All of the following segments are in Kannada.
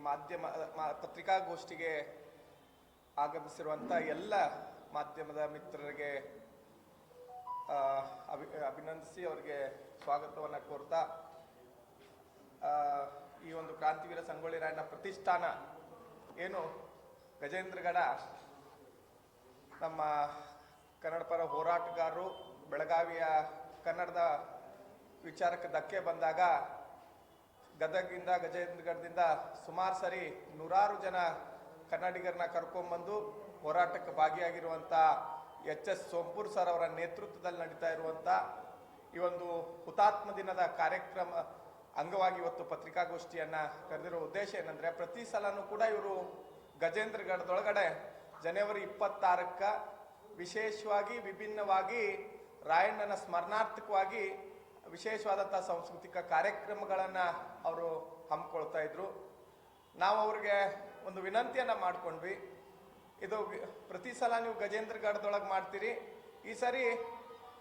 ಮಾಧ್ಯಮ ಪತ್ರಿಕಾಗೋಷ್ಠಿಗೆ ಆಗಮಿಸಿರುವಂಥ ಎಲ್ಲ ಮಾಧ್ಯಮದ ಮಿತ್ರರಿಗೆ ಅಭಿನಂದಿಸಿ ಅವರಿಗೆ ಸ್ವಾಗತವನ್ನು ಕೋರ್ತಾ ಈ ಒಂದು ಕ್ರಾಂತಿವೀರ ಸಂಗೊಳ್ಳಿ ರಾಯಣ್ಣ ಪ್ರತಿಷ್ಠಾನ ಏನು ಗಜೇಂದ್ರಗಡ ನಮ್ಮ ಕನ್ನಡ ಪರ ಹೋರಾಟಗಾರರು ಬೆಳಗಾವಿಯ ಕನ್ನಡದ ವಿಚಾರಕ್ಕೆ ಧಕ್ಕೆ ಬಂದಾಗ ಗದಗಿಂದ ಗಜೇಂದ್ರಗಢದಿಂದ ಸುಮಾರು ಸರಿ ನೂರಾರು ಜನ ಕನ್ನಡಿಗರನ್ನ ಕರ್ಕೊಂಡ್ಬಂದು ಹೋರಾಟಕ್ಕೆ ಭಾಗಿಯಾಗಿರುವಂಥ ಎಚ್.ಎಸ್. ಸೋಂಪೂರ್ ಸರ್ ಅವರ ನೇತೃತ್ವದಲ್ಲಿ ನಡೀತಾ ಇರುವಂಥ ಈ ಒಂದು ಹುತಾತ್ಮ ದಿನದ ಕಾರ್ಯಕ್ರಮ ಅಂಗವಾಗಿ ಇವತ್ತು ಪತ್ರಿಕಾಗೋಷ್ಠಿಯನ್ನು ಕರೆದಿರೋ ಉದ್ದೇಶ ಏನಂದರೆ ಪ್ರತಿ ಸಲನೂ ಕೂಡ ಇವರು ಗಜೇಂದ್ರಗಢದೊಳಗಡೆ ಜನವರಿ 26ಕ್ಕೆ ವಿಶೇಷವಾಗಿ ವಿಭಿನ್ನವಾಗಿ ರಾಯಣ್ಣನ ಸ್ಮರಣಾರ್ಥಕವಾಗಿ ವಿಶೇಷವಾದಂಥ ಸಾಂಸ್ಕೃತಿಕ ಕಾರ್ಯಕ್ರಮಗಳನ್ನು ಅವರು ಹಮ್ಮಿಕೊಳ್ತಾ ಇದ್ರು. ನಾವು ಅವ್ರಿಗೆ ಒಂದು ವಿನಂತಿಯನ್ನು ಮಾಡ್ಕೊಂಡ್ವಿ, ಇದು ಪ್ರತಿ ಸಲ ನೀವು ಗಜೇಂದ್ರಗಢದೊಳಗೆ ಮಾಡ್ತೀರಿ, ಈ ಸರಿ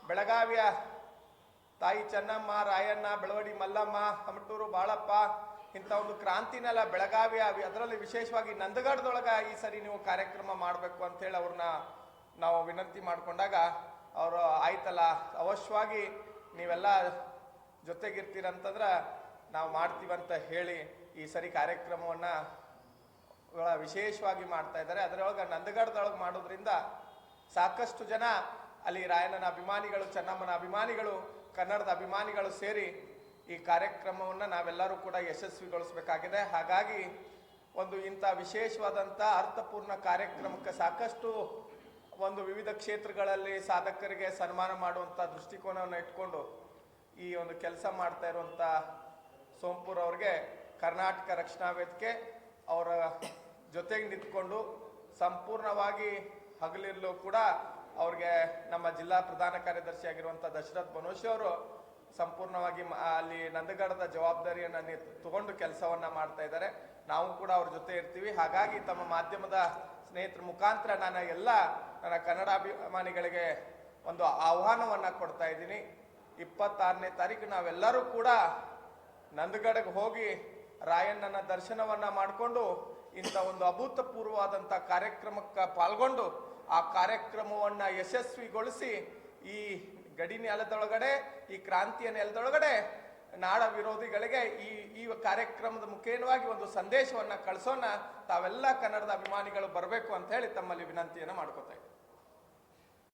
ಬೆಳಗಾವಿಯ ತಾಯಿ ಚೆನ್ನಮ್ಮ, ರಾಯಣ್ಣ, ಬೆಳವಡಿ ಮಲ್ಲಮ್ಮ, ಹಮಟೂರು ಬಾಳಪ್ಪ ಇಂಥ ಒಂದು ಕ್ರಾಂತಿನೆಲ್ಲ ಬೆಳಗಾವಿಯ ಅದರಲ್ಲಿ ವಿಶೇಷವಾಗಿ ನಂದಗಢದೊಳಗೆ ಈ ಸರಿ ನೀವು ಕಾರ್ಯಕ್ರಮ ಮಾಡಬೇಕು ಅಂಥೇಳಿ ಅವ್ರನ್ನ ನಾವು ವಿನಂತಿ ಮಾಡಿಕೊಂಡಾಗ ಅವರು ಆಯ್ತಲ್ಲ ಅವಶ್ಯವಾಗಿ ನೀವೆಲ್ಲ ಜೊತೆಗಿರ್ತೀರಂತಂದ್ರೆ ನಾವು ಮಾಡ್ತೀವಂತ ಹೇಳಿ ಈ ಸರಿ ಕಾರ್ಯಕ್ರಮವನ್ನು ವಿಶೇಷವಾಗಿ ಮಾಡ್ತಾ ಇದ್ದಾರೆ. ಅದರೊಳಗೆ ನಂದಗಢದೊಳಗೆ ಮಾಡೋದ್ರಿಂದ ಸಾಕಷ್ಟು ಜನ ಅಲ್ಲಿ ರಾಯಣ್ಣನ ಅಭಿಮಾನಿಗಳು, ಚೆನ್ನಮ್ಮನ ಅಭಿಮಾನಿಗಳು, ಕನ್ನಡದ ಅಭಿಮಾನಿಗಳು ಸೇರಿ ಈ ಕಾರ್ಯಕ್ರಮವನ್ನು ನಾವೆಲ್ಲರೂ ಕೂಡ ಯಶಸ್ವಿಗೊಳಿಸಬೇಕಾಗಿದೆ. ಹಾಗಾಗಿ ಒಂದು ಇಂಥ ವಿಶೇಷವಾದಂಥ ಅರ್ಥಪೂರ್ಣ ಕಾರ್ಯಕ್ರಮಕ್ಕೆ ಸಾಕಷ್ಟು ಒಂದು ವಿವಿಧ ಕ್ಷೇತ್ರಗಳಲ್ಲಿ ಸಾಧಕರಿಗೆ ಸನ್ಮಾನ ಮಾಡುವಂಥ ದೃಷ್ಟಿಕೋನವನ್ನು ಇಟ್ಕೊಂಡು ಈ ಒಂದು ಕೆಲಸ ಮಾಡ್ತಾ ಇರುವಂಥ ಸೋಂಪೂರ್ ಅವ್ರಿಗೆ ಕರ್ನಾಟಕ ರಕ್ಷಣಾ ವೇದಿಕೆ ಅವರ ಜೊತೆಗೆ ನಿಂತ್ಕೊಂಡು ಸಂಪೂರ್ಣವಾಗಿ ಹಗಲಿರಲು ಕೂಡ ಅವ್ರಿಗೆ ನಮ್ಮ ಜಿಲ್ಲಾ ಪ್ರಧಾನ ಕಾರ್ಯದರ್ಶಿ ಆಗಿರುವಂಥ ದಶರಥ್ ಬನೋಶಿ ಅವರು ಸಂಪೂರ್ಣವಾಗಿ ಅಲ್ಲಿ ನಂದಗಢದ ಜವಾಬ್ದಾರಿಯನ್ನು ತಗೊಂಡು ಕೆಲಸವನ್ನು ಮಾಡ್ತಾ ಇದ್ದಾರೆ. ನಾವು ಕೂಡ ಅವ್ರ ಜೊತೆ ಇರ್ತೀವಿ. ಹಾಗಾಗಿ ತಮ್ಮ ಮಾಧ್ಯಮದ ಸ್ನೇಹಿತರ ಮುಖಾಂತರ ನಾನು ನನ್ನ ಕನ್ನಡ ಅಭಿಮಾನಿಗಳಿಗೆ ಒಂದು ಆಹ್ವಾನವನ್ನು ಕೊಡ್ತಾ ಇದ್ದೀನಿ. 26ನೇ ತಾರೀಕು ನಾವೆಲ್ಲರೂ ಕೂಡ ನಂದಗಢಕ್ಕೆ ಹೋಗಿ ರಾಯಣ್ಣನ ದರ್ಶನವನ್ನು ಮಾಡಿಕೊಂಡು ಇಂಥ ಒಂದು ಅಭೂತಪೂರ್ವವಾದಂಥ ಕಾರ್ಯಕ್ರಮಕ್ಕೆ ಪಾಲ್ಗೊಂಡು ಆ ಕಾರ್ಯಕ್ರಮವನ್ನು ಯಶಸ್ವಿಗೊಳಿಸಿ ಈ ಗಡಿ ನೆಲದೊಳಗಡೆ, ಈ ಕ್ರಾಂತಿಯ ನೆಲದೊಳಗಡೆ ನಾಡ ವಿರೋಧಿಗಳಿಗೆ ಈ ಕಾರ್ಯಕ್ರಮದ ಮುಖೇನವಾಗಿ ಒಂದು ಸಂದೇಶವನ್ನು ಕಳಿಸೋಣ. ತಾವೆಲ್ಲ ಕನ್ನಡದ ಅಭಿಮಾನಿಗಳು ಬರಬೇಕು ಅಂತ ಹೇಳಿ ತಮ್ಮಲ್ಲಿ ವಿನಂತಿಯನ್ನು ಮಾಡ್ಕೋತಾ ಇದ್ದೀನಿ.